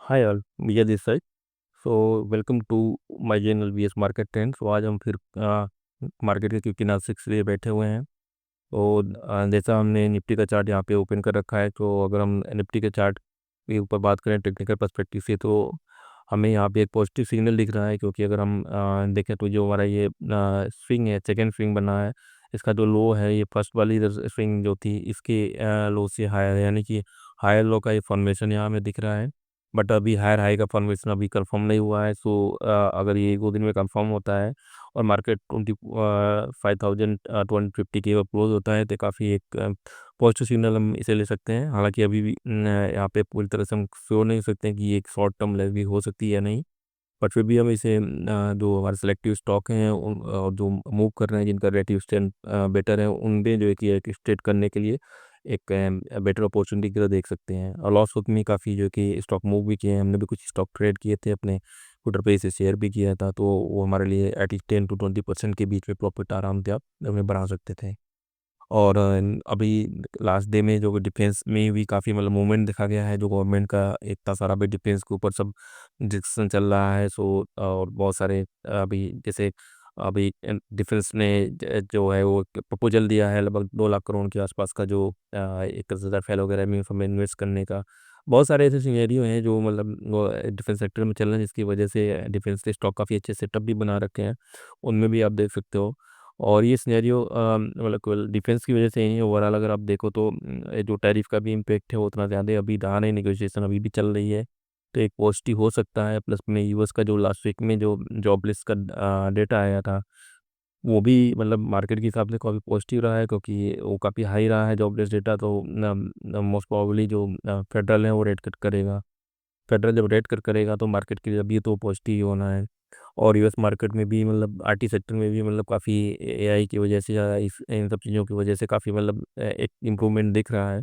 हाय all, भैया this side. So welcome to my channel V S market trend. So आज हम फिर market के क्योंकि नासिक्स लिए बैठे हुए हैं। तो जैसा हमने निफ्टी का चार्ट यहाँ पे ओपन कर रखा है, तो अगर हम निफ्टी के चार्ट के ऊपर बात करें टेक्निकल पर्सपेक्टिव से, तो हमें यहाँ पे एक पॉजिटिव सिग्नल दिख रहा है। क्योंकि अगर हम देखें तो जो हमारा ये स्विंग है, सेकेंड स्विंग बना है, इसका जो लो है, ये फर्स्ट वाली स्विंग जो थी इसके लो से हायर है, यानी कि हायर लो का ये फॉर्मेशन यहाँ हमें दिख रहा है। बट अभी हायर हाई का फॉर्मेशन अभी कंफर्म नहीं हुआ है। सो अगर ये 1-2 दिन में कंफर्म होता है और मार्केट 25,250 के ऊपर क्लोज होता है, तो काफ़ी एक पॉजिटिव सिग्नल हम इसे ले सकते हैं। हालांकि अभी भी यहाँ पे पूरी तरह से हम श्योर नहीं हो सकते हैं कि ये एक शॉर्ट टर्म लेग भी हो सकती है या नहीं। बट फिर भी हम इसे जो हमारे सेलेक्टिव स्टॉक हैं और जो मूव कर रहे हैं, जिनका रेटिव स्टैंड बेटर है, उनमें जो है कि एक स्ट्रेट करने के लिए एक बेटर अपॉर्चुनिटी की तरह देख सकते हैं। और लॉस वक्त में काफ़ी जो कि स्टॉक मूव भी किए हैं, हमने भी कुछ स्टॉक ट्रेड किए थे अपने ट्विटर पे, इसे शेयर भी किया था। तो वो हमारे लिए एटलीस्ट 10 to 20% के बीच में प्रॉफिट आराम से आप हमें बना सकते थे। और अभी लास्ट डे में जो डिफेंस में भी काफ़ी मतलब मूवमेंट देखा गया है। जो गवर्नमेंट का इतना सारा भी डिफेंस के ऊपर सब डिस्कशन चल रहा है। सो और बहुत सारे अभी जैसे अभी डिफेंस ने जो है वो प्रपोजल दिया है लगभग 2 लाख करोड़ के आसपास का, जो एक फैल वगैरह में हमें इन्वेस्ट करने का। बहुत सारे ऐसे सिनेरियो हैं जो मतलब वो डिफेंस सेक्टर में चल रहे हैं, जिसकी वजह से डिफेंस के स्टॉक काफ़ी अच्छे सेटअप भी बना रखे हैं, उनमें भी आप देख सकते हो। और ये सिनेरियो मतलब केवल डिफेंस की वजह से ही ओवरऑल अगर आप देखो तो ये जो टैरिफ का भी इम्पेक्ट है वो उतना ज़्यादा अभी रहा नहीं, नेगोशिएशन अभी भी चल रही है। तो एक पॉजिटिव हो सकता है। प्लस में यूएस का जो लास्ट वीक में जो जॉबलेस का डेटा आया था, वो भी मतलब मार्केट के हिसाब से काफ़ी पॉजिटिव रहा है, क्योंकि वो काफ़ी हाई रहा है जॉबलेस डेटा। तो मोस्ट प्रोबेबली जो फेडरल है वो रेट कट करेगा। फेडरल जब रेट कट करेगा तो मार्केट के लिए अभी तो पॉजिटिव ही होना है। और यूएस मार्केट में भी मतलब आईटी सेक्टर में भी मतलब काफ़ी एआई की वजह से या इस इन सब चीज़ों की वजह से काफ़ी मतलब एक इम्प्रूवमेंट दिख रहा है।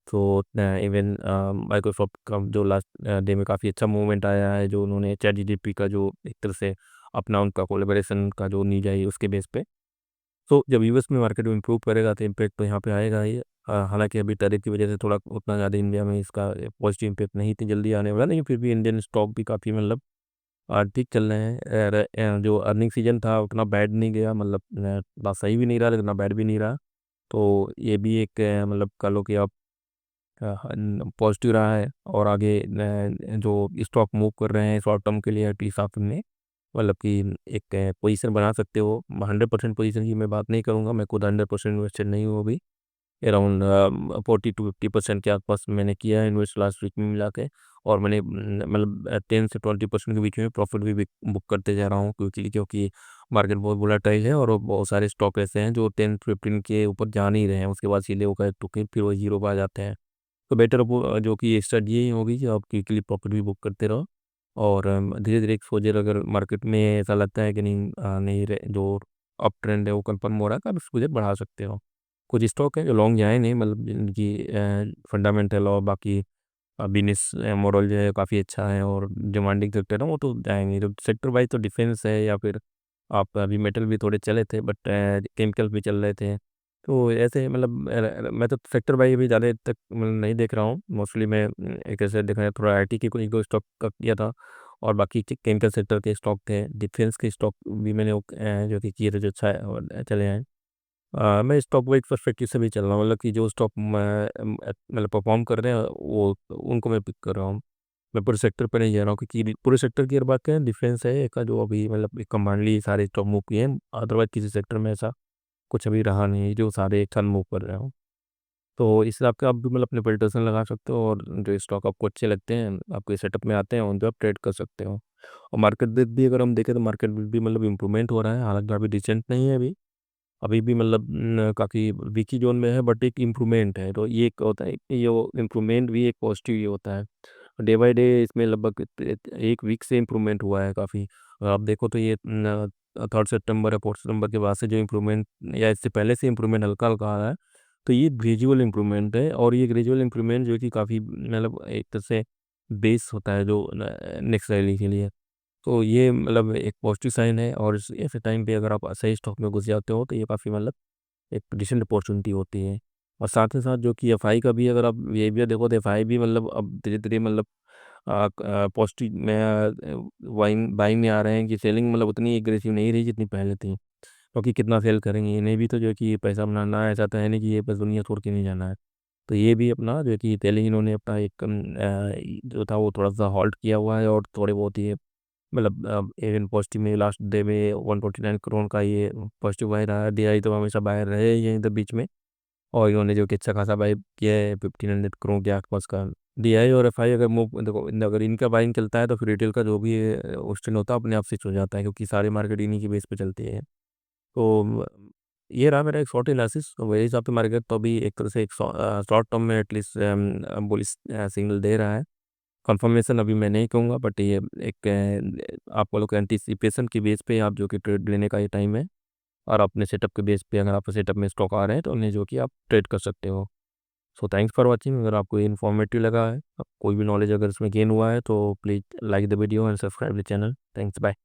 तो इवन माइक्रोसॉफ्ट का जो लास्ट डे में काफ़ी अच्छा मूवमेंट आया है, जो उन्होंने चैट जीपीटी का जो एक तरह से अपना उनका कोलेबोरेशन का जो नीड आई उसके बेस पे। तो जब यूएस में मार्केट में इम्प्रूव करेगा तो इम्पैक्ट तो यहाँ पे आएगा ही। हालांकि अभी टैरिफ की वजह से थोड़ा उतना ज़्यादा इंडिया में इसका पॉजिटिव इम्पैक्ट नहीं इतनी जल्दी आने वाला, लेकिन फिर भी इंडियन स्टॉक भी काफ़ी मतलब ठीक चल रहे हैं। जो अर्निंग सीजन था उतना बैड नहीं गया, मतलब ना सही भी नहीं रहा लेकिन ना बैड भी नहीं रहा। तो ये भी एक मतलब कह लो कि आप पॉजिटिव रहा है। और आगे जो स्टॉक मूव कर रहे हैं शॉर्ट टर्म के लिए एटलीस्ट आप में मतलब कि एक पोजीशन बना सकते हो। 100% पोजीशन की मैं बात नहीं करूँगा, मैं खुद 100% इन्वेस्टेड नहीं हूँ अभी। अराउंड 40 to 50% के आसपास मैंने किया है इन्वेस्ट लास्ट वीक में मिला के। और मैंने मतलब 10 से 20% के बीच में प्रॉफिट भी बुक करते जा रहा हूँ, क्योंकि क्योंकि मार्केट बहुत वोलेटाइल है और बहुत सारे स्टॉक ऐसे हैं जो 10-15 के ऊपर जा नहीं रहे हैं, उसके बाद सीधे होकर टुके फिर वो जीरो पर आ जाते हैं। तो बेटर वो जो कि स्ट्रेटजी यही होगी कि आप क्विकली प्रॉफिट भी बुक करते रहो। और धीरे धीरे एक्सपोजर अगर मार्केट में ऐसा लगता है कि नहीं जो अप ट्रेंड है वो कंफर्म हो रहा है, तो आप एक्सपोजर बढ़ा सकते हो। कुछ स्टॉक है जो लॉन्ग जाए नहीं, मतलब जिनकी फंडामेंटल और बाकी बिजनेस मॉडल जो है काफ़ी अच्छा है और डिमांडिंग सेक्टर है, वो तो जाएंगे। तो सेक्टर वाइज तो डिफेंस है, या फिर आप अभी मेटल भी थोड़े चले थे, बट केमिकल भी चल रहे थे। तो ऐसे मतलब मैं तो सेक्टर वाइज भी ज़्यादा तक मतलब नहीं देख रहा हूँ। मोस्टली मैं एक ऐसे देखा है, थोड़ा आईटी के कोई दो स्टॉक का किया था, और बाकी केमिकल सेक्टर के स्टॉक थे। डिफेंस के स्टॉक भी मैंने जो कि किए थे, जो अच्छा है और चले हैं। मैं स्टॉक वाइज पर्सपेक्टिव से भी चल रहा हूँ, मतलब कि जो स्टॉक मतलब परफॉर्म कर रहे हैं वो उनको मैं पिक कर रहा हूँ। मैं पूरे सेक्टर पे नहीं जा रहा हूँ, क्योंकि पूरे सेक्टर की अगर बात करें, डिफेंस है एक का जो अभी मतलब एक कमांडली सारे स्टॉक मूव किए हैं। अदरवाइज किसी सेक्टर में ऐसा कुछ अभी रहा नहीं है जो सारे एक साथ मूव कर रहे हो। तो इस हिसाब के आप भी मतलब अपने फिल्टर्सन लगा सकते हो, और जो स्टॉक आपको अच्छे लगते हैं, आपके सेटअप में आते हैं, उन पर आप ट्रेड कर सकते हो। और मार्केट भी अगर हम देखें तो मार्केट में भी मतलब इम्प्रूवमेंट हो रहा है। हालांकि अभी डिसेंट नहीं है, अभी अभी भी मतलब काफ़ी वीकी जोन में है, बट एक इम्प्रूवमेंट है। तो ये एक होता है कि ये इम्प्रूवमेंट भी एक पॉजिटिव ये होता है। डे बाय डे इसमें लगभग एक वीक से इम्प्रूवमेंट हुआ है काफ़ी। अगर आप देखो तो ये 3 सितंबर या 4 सितंबर के बाद से जो इम्प्रूवमेंट, या इससे पहले से इम्प्रूवमेंट हल्का हल्का आ रहा है। तो ये ग्रेजुअल इम्प्रूवमेंट है, और ये ग्रेजुअल इम्प्रूवमेंट जो कि काफ़ी मतलब एक तरह से बेस होता है जो नेक्स्ट रैली के लिए। तो ये मतलब एक पॉजिटिव साइन है। और ऐसे टाइम पे अगर आप सही स्टॉक में घुस जाते हो तो ये काफ़ी मतलब एक डिसेंट अपॉर्चुनिटी होती है। और साथ ही साथ जो कि एफआई का भी अगर आप बिहेवियर देखो, तो एफआई भी मतलब अब धीरे धीरे मतलब पॉजिटिव में वाइंग बाइंग में आ रहे हैं कि सेलिंग मतलब उतनी एग्रेसिव नहीं रही जितनी पहले थी। क्योंकि कितना सेल करेंगे, इन्हें भी तो जो है कि पैसा बनाना है, ऐसा तो है नहीं कि ये बस दुनिया छोड़ के नहीं जाना है। तो ये भी अपना जो है कि पहले ही इन्होंने अपना एक जो था वो थोड़ा सा हॉल्ट किया हुआ है, और थोड़े बहुत ये मतलब इवन पॉजिटिव में लास्ट डे में 149 करोड़ का ये पॉजिटिव बाय रहा है। DI तो हमेशा बाय रहे ही हैं इधर बीच में, और इन्होंने जो कि अच्छा खासा बाय किया है 1500 करोड़ के आसपास का। DI और FI अगर मूव देखो, अगर इनका बाइंग चलता है तो फिर रिटेल का जो भी ऑस्टिन होता है अपने आप स्विच हो जाता है, क्योंकि सारी मार्केट इन्हीं की बेस पे चलती है। तो ये रहा मेरा एक शॉर्ट एनालिसिस। तो मेरे हिसाब से मार्केट तो अभी एक तरह से एक शॉर्ट टर्म में एटलीस्ट बुलिश सिग्नल दे रहा है। कंफर्मेशन अभी मैं नहीं कहूँगा, बट ये एक आप बोलो कि एंटीसिपेशन की बेस पे आप जो कि ट्रेड लेने का ये टाइम है। और अपने सेटअप के बेस पे अगर आप सेटअप में स्टॉक आ रहे हैं तो उन्हें जो कि आप ट्रेड कर सकते हो। So thanks for watching. अगर आपको ये इन्फॉर्मेटिव लगा है, कोई भी नॉलेज अगर इसमें गेन हुआ है, तो please like the video and subscribe the channel. Thanks, bye.